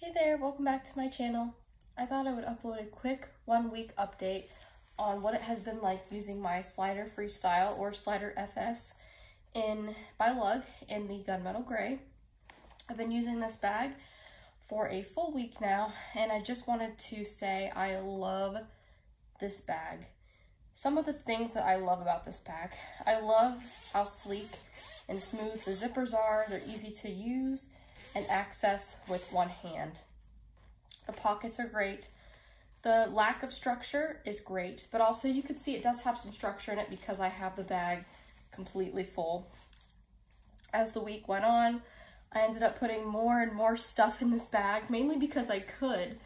Hey there, welcome back to my channel. I thought I would upload a quick 1-week update on what it has been like using my Slider Freestyle or Slider FS by Lug in the gunmetal gray. I've been using this bag for a full week now, and I just wanted to say I love this bag. Some of the things that I love about this bag: I love how sleek and smooth the zippers are. They're easy to use and access with one hand. The pockets are great. The lack of structure is great, but also you can see it does have some structure in it because I have the bag completely full. As the week went on, I ended up putting more and more stuff in this bag, mainly because I could.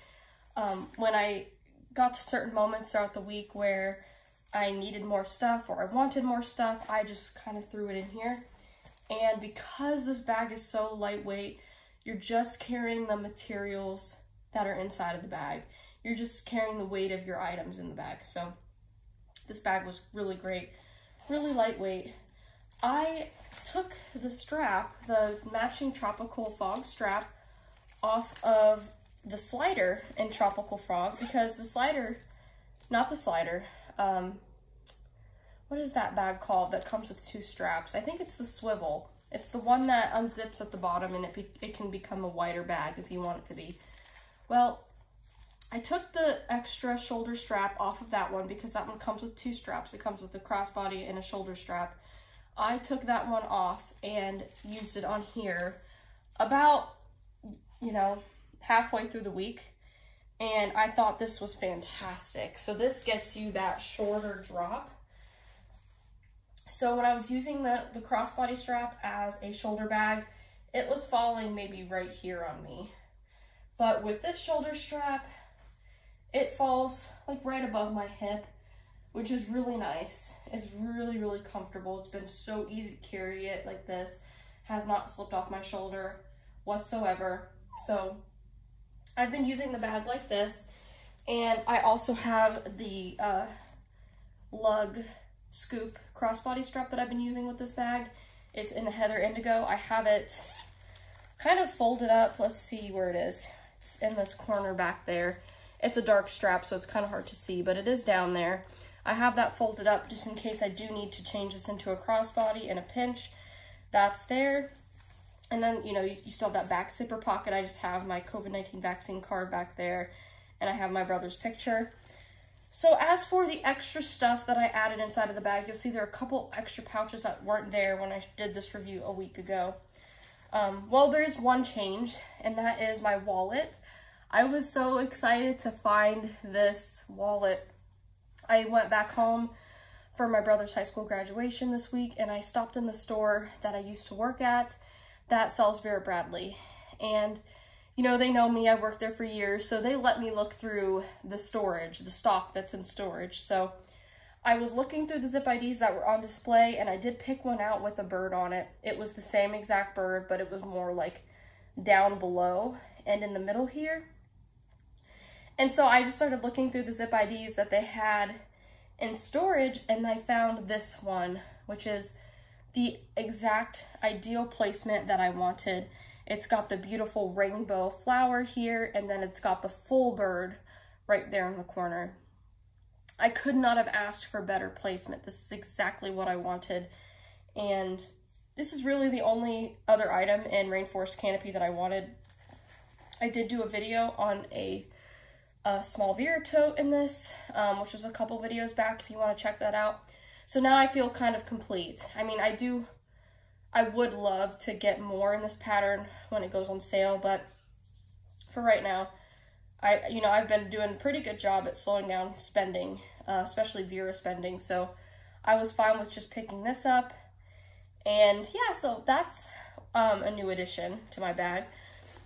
When I got to certain moments throughout the week where I needed more stuff or I wanted more stuff, I just kind of threw it in here. And because this bag is so lightweight, you're just carrying the materials that are inside of the bag. You're just carrying the weight of your items in the bag. So this bag was really great, really lightweight. I took the strap, the matching Tropical Fog strap, off of the Slider in Tropical Frog because the Slider, not the Slider, what is that bag called that comes with two straps? I think it's the swivel. It's the one that unzips at the bottom and it can become a wider bag if you want it to be. Well, I took the extra shoulder strap off of that one because that one comes with two straps. It comes with a crossbody and a shoulder strap. I took that one off and used it on here about, halfway through the week. And I thought this was fantastic. So this gets you that shorter drop. So when I was using the crossbody strap as a shoulder bag, it was falling maybe right here on me. But with this shoulder strap, it falls like right above my hip, which is really nice. It's really, really comfortable. It's been so easy to carry it like this. Has not slipped off my shoulder whatsoever. So I've been using the bag like this, and I also have the Lug Scoop crossbody strap that I've been using with this bag. It's in the Heather Indigo. I have it kind of folded up. Let's see where it is. It's in this corner back there. It's a dark strap, so it's kind of hard to see, but it is down there. I have that folded up just in case I do need to change this into a crossbody in a pinch. That's there. And then, you still have that back zipper pocket. I just have my COVID-19 vaccine card back there, and I have my brother's picture. So as for the extra stuff that I added inside of the bag, you'll see there are a couple extra pouches that weren't there when I did this review a week ago. Well, there is one change, and that is my wallet. I was so excited to find this wallet. I went back home for my brother's high school graduation this week, and I stopped in the store that I used to work at that sells Vera Bradley. And they know me, I worked there for years, so they let me look through the storage, the stock that's in storage. So I was looking through the zip IDs that were on display, and I did pick one out with a bird on it. It was the same exact bird, but it was more like down below and in the middle here. And so I just started looking through the zip IDs that they had in storage, and I found this one, which is the exact ideal placement that I wanted. It's got the beautiful rainbow flower here, and then it's got the full bird right there in the corner. I could not have asked for better placement. This is exactly what I wanted. And this is really the only other item in Rainforest Canopy that I wanted. I did do a video on a small Vera tote in this, which was a couple videos back if you want to check that out. So now I feel kind of complete. I mean, I would love to get more in this pattern when it goes on sale, but for right now, I've been doing a pretty good job at slowing down spending, especially Vera spending, so I was fine with just picking this up. And yeah, so that's a new addition to my bag.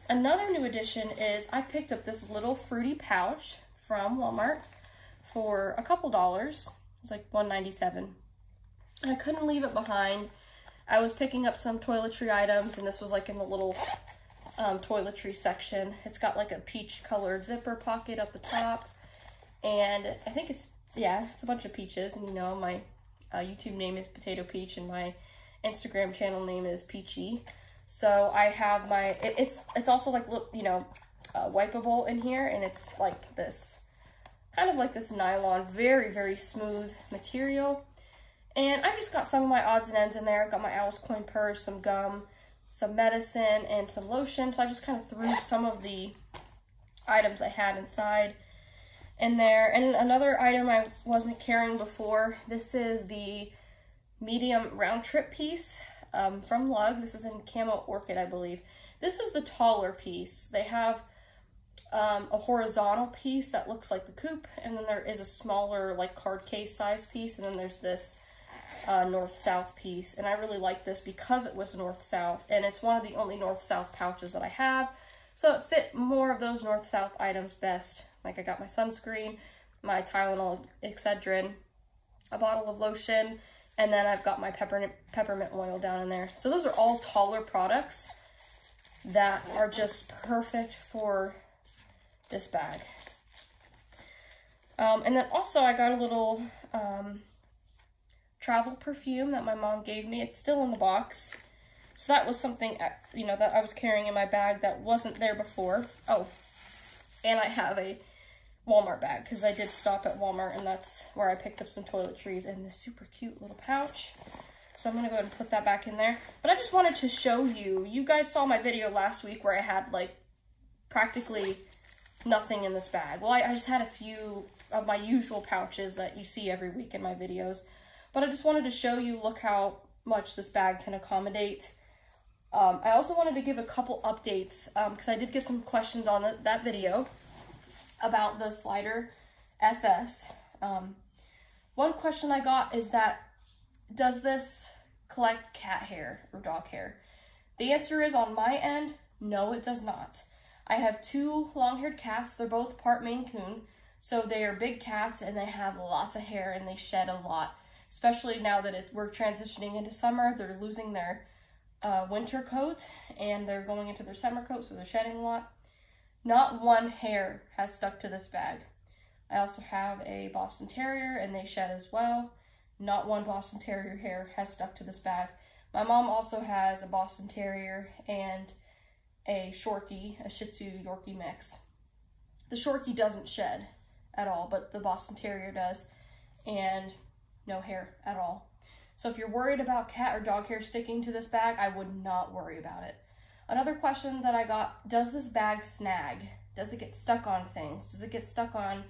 Another new addition is I picked up this little fruity pouch from Walmart for a couple dollars. It was like $1.97. And I couldn't leave it behind. I was picking up some toiletry items, and this was like in the little toiletry section. It's got like a peach colored zipper pocket at the top, and I think it's a bunch of peaches. And my YouTube name is Potato Peach, and my Instagram channel name is Peachy. So I have my, it's also like, wipeable in here, and it's like this, kind of like this nylon, very, very smooth material. And I just got some of my odds and ends in there. I've got my Alice coin purse, some gum, some medicine, and some lotion. So I just kind of threw some of the items I had inside in there. And another item I wasn't carrying before, this is the medium round trip piece from Lug. This is in Camo Orchid, I believe. This is the taller piece. They have a horizontal piece that looks like the coupe, and then there is a smaller like card case size piece, and then there's this north-south piece. And I really like this because it was north-south, and it's one of the only north-south pouches that I have, so it fit more of those north-south items best. Like I got my sunscreen, my Tylenol, Excedrin, a bottle of lotion, and then I've got my peppermint oil down in there. So those are all taller products that are just perfect for this bag. And then also I got a little travel perfume that my mom gave me. It's still in the box. So that was something, you know, that I was carrying in my bag that wasn't there before. Oh, and I have a Walmart bag because I did stop at Walmart, and that's where I picked up some toiletries in this super cute little pouch. So I'm going to go ahead and put that back in there. But I just wanted to show you, you guys saw my video last week where I had like practically nothing in this bag. Well, I just had a few of my usual pouches that you see every week in my videos. But I just wanted to show you, look how much this bag can accommodate. I also wanted to give a couple updates because I did get some questions on that video about the Slider FS. One question I got is that, does this collect cat hair or dog hair? The answer is, on my end, no, it does not. I have two long-haired cats. They're both part Maine Coon, so they are big cats and they have lots of hair and they shed a lot. Especially now that we're transitioning into summer, they're losing their winter coat and they're going into their summer coat, so they're shedding a lot. Not one hair has stuck to this bag. I also have a Boston Terrier and they shed as well. Not one Boston Terrier hair has stuck to this bag. My mom also has a Boston Terrier and a Shorkie, a Shih Tzu Yorkie mix. The Shorkie doesn't shed at all, but the Boston Terrier does, and no hair at all. So if you're worried about cat or dog hair sticking to this bag, I would not worry about it. Another question that I got, does this bag snag? Does it get stuck on things? Does it get stuck on,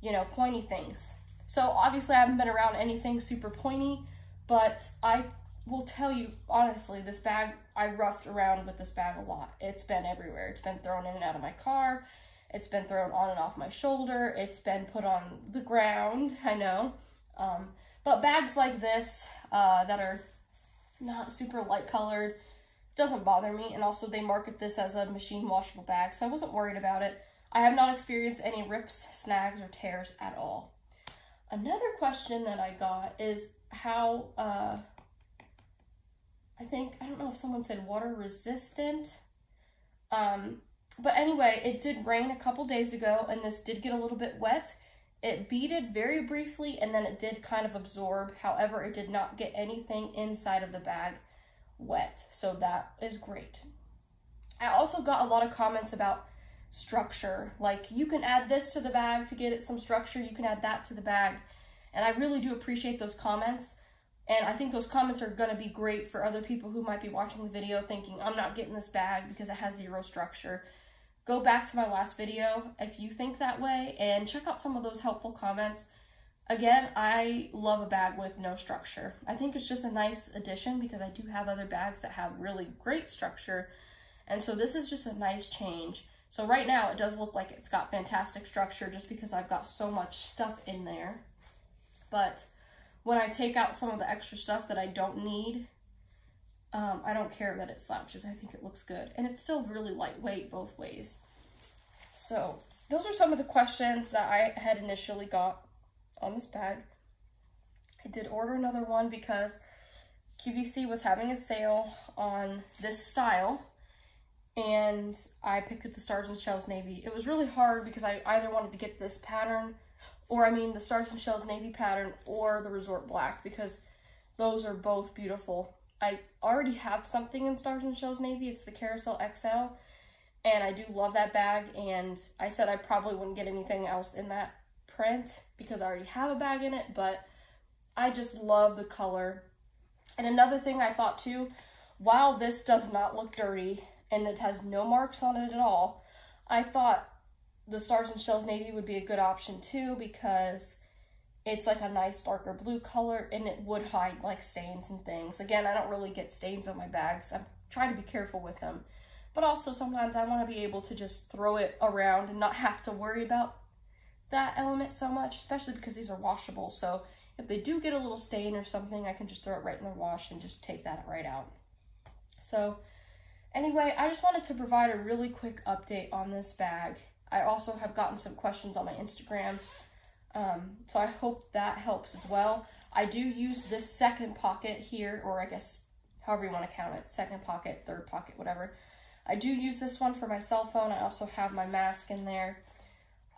you know, pointy things? So obviously I haven't been around anything super pointy, but I will tell you honestly, this bag, I roughed around with this bag a lot. It's been everywhere. It's been thrown in and out of my car. It's been thrown on and off my shoulder. It's been put on the ground, I know. But bags like this that are not super light colored doesn't bother me. And also they market this as a machine washable bag, so I wasn't worried about it. I have not experienced any rips, snags, or tears at all. Another question that I got is how, I don't know if someone said water resistant. But anyway, it did rain a couple days ago and this did get a little bit wet. It beaded very briefly and then it did kind of absorb. However, it did not get anything inside of the bag wet. So that is great. I also got a lot of comments about structure. Like, you can add this to the bag to get it some structure. You can add that to the bag. And I really do appreciate those comments. And I think those comments are going to be great for other people who might be watching the video thinking, I'm not getting this bag because it has zero structure. Go back to my last video if you think that way and check out some of those helpful comments. Again, I love a bag with no structure. I think it's just a nice addition because I do have other bags that have really great structure. And so this is just a nice change. So right now it does look like it's got fantastic structure just because I've got so much stuff in there. But when I take out some of the extra stuff that I don't need, I don't care that it slouches. I think it looks good. And it's still really lightweight both ways. So those are some of the questions that I had initially got on this bag. I did order another one because QVC was having a sale on this style. And I picked up the Stars and Shells Navy. It was really hard because I either wanted to get this pattern, or the Stars and Shells Navy pattern, or the Resort Black, because those are both beautiful. I already have something in Stars and Shells Navy. It's the Carousel XL, and I do love that bag, and I said I probably wouldn't get anything else in that print because I already have a bag in it, but I just love the color. And another thing I thought too, while this does not look dirty and it has no marks on it at all, I thought the Stars and Shells Navy would be a good option too, because it's like a nice darker blue color and it would hide like stains and things. Again, I don't really get stains on my bags. I'm trying to be careful with them. But also sometimes I want to be able to just throw it around and not have to worry about that element so much, especially because these are washable. So if they do get a little stain or something, I can just throw it right in the wash and just take that right out. So anyway, I just wanted to provide a really quick update on this bag. I also have gotten some questions on my Instagram, so I hope that helps as well. I do use this second pocket here, or I guess however you want to count it, second pocket, third pocket, whatever. I do use this one for my cell phone. I also have my mask in there.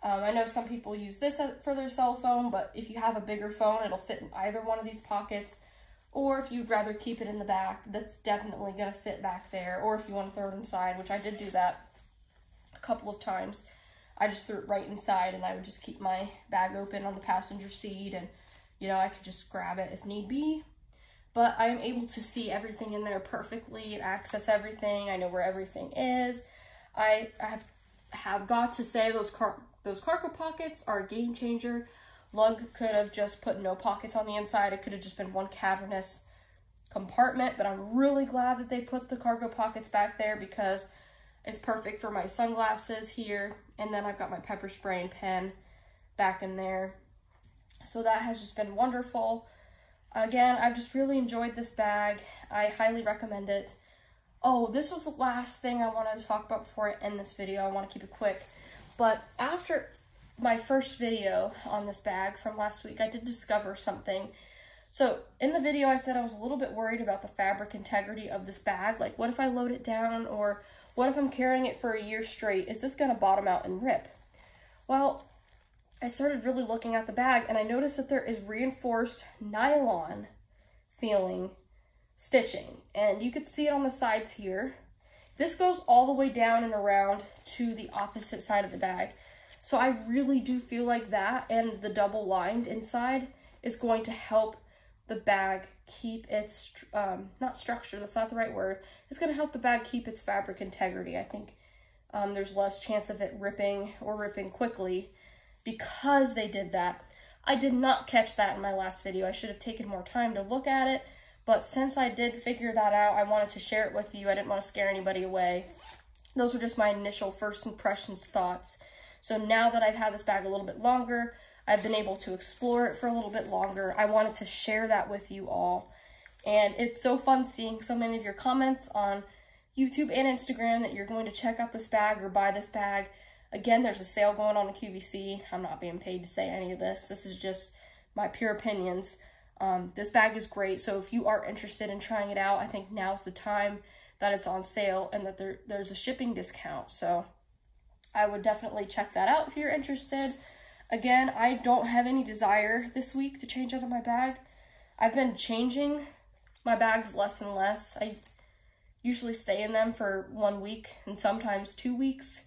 I know some people use this for their cell phone, but if you have a bigger phone, it'll fit in either one of these pockets. Or if you'd rather keep it in the back, that's definitely going to fit back there. Or if you want to throw it inside, which I did do that a couple of times. I just threw it right inside, and I would just keep my bag open on the passenger seat, and, you know, I could just grab it if need be. But I am able to see everything in there perfectly and access everything. I know where everything is. I have got to say those cargo pockets are a game changer. Lug could have just put no pockets on the inside. It could have just been one cavernous compartment, but I'm really glad that they put the cargo pockets back there because it's perfect for my sunglasses here. And then I've got my pepper spray and pen back in there. So that has just been wonderful. Again, I've just really enjoyed this bag. I highly recommend it. Oh, this was the last thing I wanted to talk about before I end this video. I want to keep it quick. But after my first video on this bag from last week, I did discover something. So in the video, I said I was a little bit worried about the fabric integrity of this bag. Like, what if I load it down, or what if I'm carrying it for a year straight? Is this going to bottom out and rip? Well, I started really looking at the bag, and I noticed that there is reinforced nylon feeling stitching. And you could see it on the sides here. This goes all the way down and around to the opposite side of the bag. So I really do feel like that and the double lined inside is going to help the bag keep its, not structure, that's not the right word. It's going to help the bag keep its fabric integrity. I think there's less chance of it ripping or ripping quickly because they did that. I did not catch that in my last video. I should have taken more time to look at it. But since I did figure that out, I wanted to share it with you. I didn't want to scare anybody away. Those were just my initial first impressions thoughts. So now that I've had this bag a little bit longer, I've been able to explore it for a little bit longer. I wanted to share that with you all. And it's so fun seeing so many of your comments on YouTube and Instagram that you're going to check out this bag or buy this bag. Again, there's a sale going on at QVC. I'm not being paid to say any of this. This is just my pure opinions. This bag is great, so if you are interested in trying it out, I think now's the time that it's on sale and that there's a shipping discount. So I would definitely check that out if you're interested. Again, I don't have any desire this week to change out of my bag. I've been changing my bags less and less. I usually stay in them for 1 week and sometimes 2 weeks.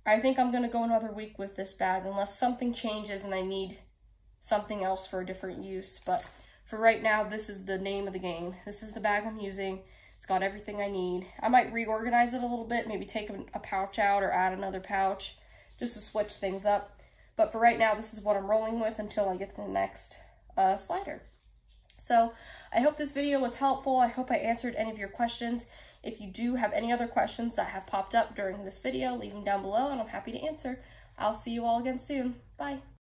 I think I'm going to go another week with this bag unless something changes and I need something else for a different use. But for right now, this is the name of the game. This is the bag I'm using. It's got everything I need. I might reorganize it a little bit, maybe take a pouch out or add another pouch just to switch things up. But for right now, this is what I'm rolling with until I get the next slider. So I hope this video was helpful. I hope I answered any of your questions. If you do have any other questions that have popped up during this video, leave them down below and I'm happy to answer. I'll see you all again soon. Bye.